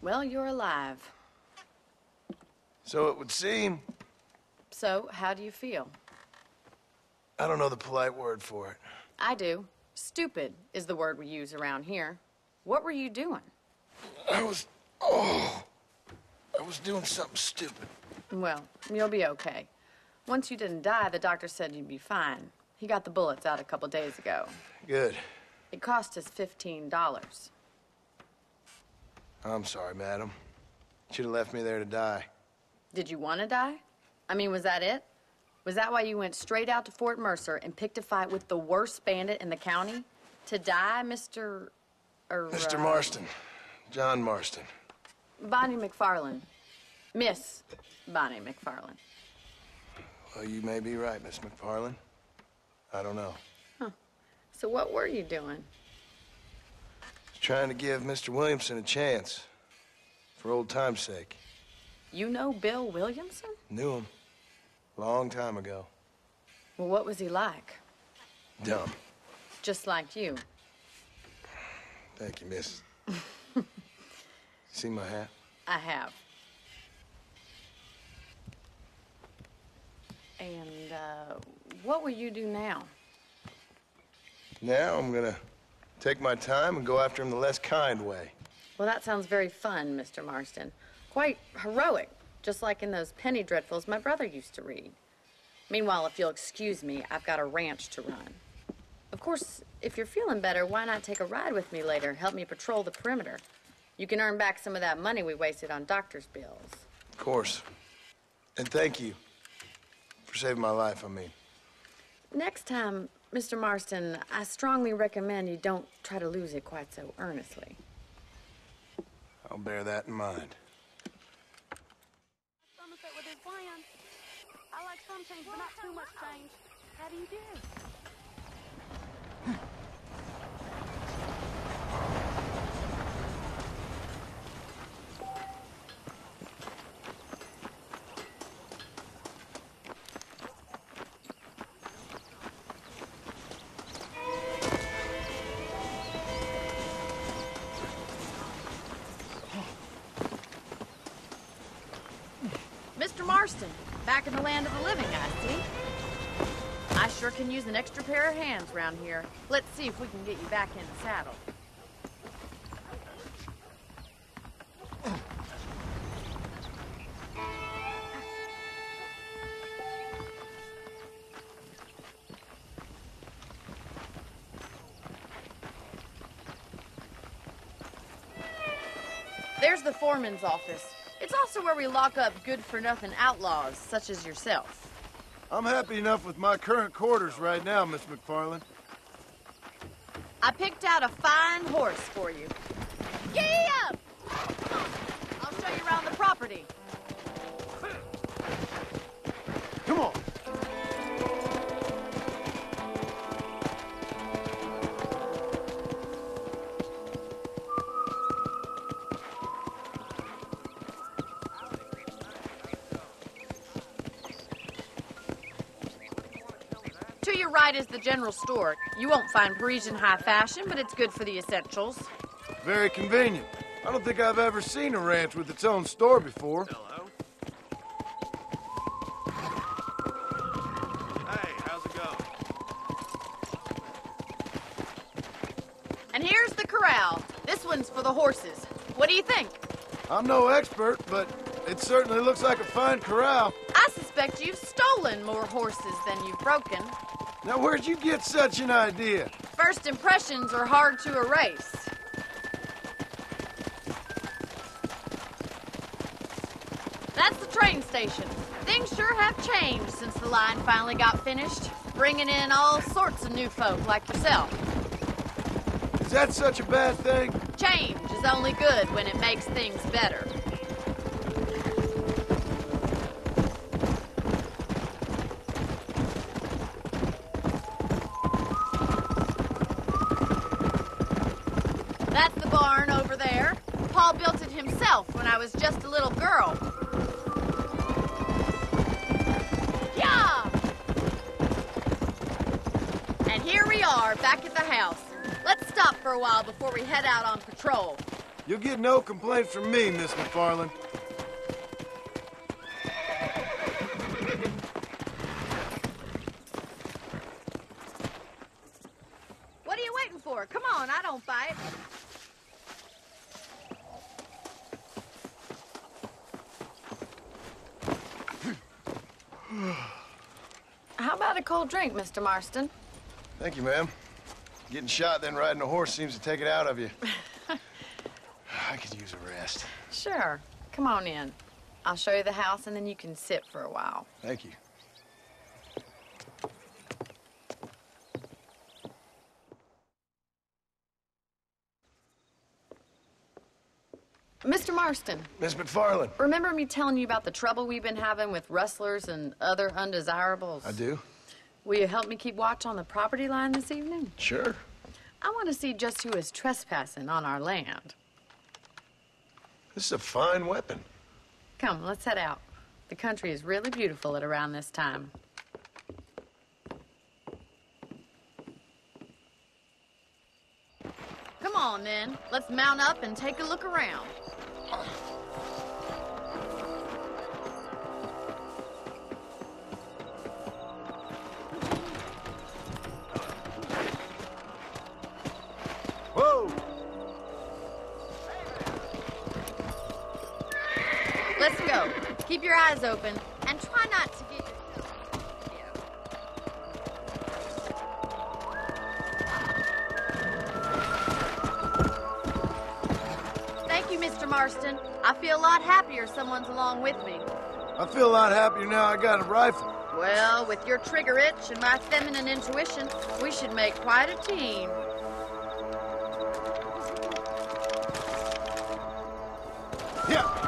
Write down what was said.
Well, you're alive. So it would seem. So, how do you feel? I don't know the polite word for it. I do. Stupid is the word we use around here. What were you doing? I was doing something stupid. Well, you'll be okay. Once you didn't die, the doctor said you'd be fine. He got the bullets out a couple days ago. Good. It cost us $15. I'm sorry, madam. Should have left me there to die. Did you want to die? I mean, was that it? Was that why you went straight out to Fort Mercer and picked a fight with the worst bandit in the county? To die, Mr. Mr. Marston. John Marston. Bonnie McFarland. Miss Bonnie McFarland. Well, you may be right, Miss McFarland. I don't know. Huh. So what were you doing? Trying to give Mr. Williamson a chance. For old time's sake. You know Bill Williamson? Knew him. Long time ago. Well, what was he like? Dumb. Just like you. Thank you, miss. See my hat? I have. And, what will you do now? Now I'm gonna take my time and go after him the less kind way. Well, that sounds very fun, Mr. Marston. Quite heroic, just like in those penny dreadfuls my brother used to read. Meanwhile, if you'll excuse me, I've got a ranch to run. Of course, if you're feeling better, why not take a ride with me later? Help me patrol the perimeter. You can earn back some of that money we wasted on doctor's bills. Of course. And thank you. For saving my life, I mean. Next time, Mr. Marston, I strongly recommend you don't try to lose it quite so earnestly. I'll bear that in mind. Somerset with his plan. I like some change, but not too much change. How do you do? Mr. Marston, back in the land of the living, I see. I sure can use an extra pair of hands around here. Let's see if we can get you back in the saddle. There's the foreman's office. It's also where we lock up good-for-nothing outlaws, such as yourself. I'm happy enough with my current quarters right now, Miss McFarland. I picked out a fine horse for you. Giddy up! Come on, I'll show you around the property. Come on. To your right is the general store. You won't find Parisian high fashion, but it's good for the essentials. Very convenient. I don't think I've ever seen a ranch with its own store before. Hello. Hey, how's it going? And here's the corral. This one's for the horses. What do you think? I'm no expert, but it certainly looks like a fine corral. I suspect you've stolen more horses than you've broken. Now, where'd you get such an idea? First impressions are hard to erase. That's the train station. Things sure have changed since the line finally got finished, bringing in all sorts of new folk like yourself. Is that such a bad thing? Change is only good when it makes things better. That's the barn over there. Paul built it himself when I was just a little girl. Yeah! And here we are, back at the house. Let's stop for a while before we head out on patrol. You'll get no complaints from me, Miss McFarland. What are you waiting for? Come on, I don't bite. How about a cold drink, Mr. Marston? Thank you, ma'am. Getting shot, then riding a horse seems to take it out of you. I could use a rest. Sure. Come on in. I'll show you the house, and then you can sit for a while. Thank you. Mr. Marston, Miss McFarland. remember me telling you about the trouble we've been having with rustlers and other undesirables? I do? Will you help me keep watch on the property line this evening? Sure. I want to see just who is trespassing on our land. This is a fine weapon. Come, let's head out. The country is really beautiful at around this time. Come on, then. Let's mount up and take a look around. Whoa! Let's go. Keep your eyes open and try not to get yourself. Thank you, Mr. Marston. I feel a lot happier someone's along with me. I feel a lot happier now I got a rifle. Well, with your trigger itch and my feminine intuition, we should make quite a team. Yeah.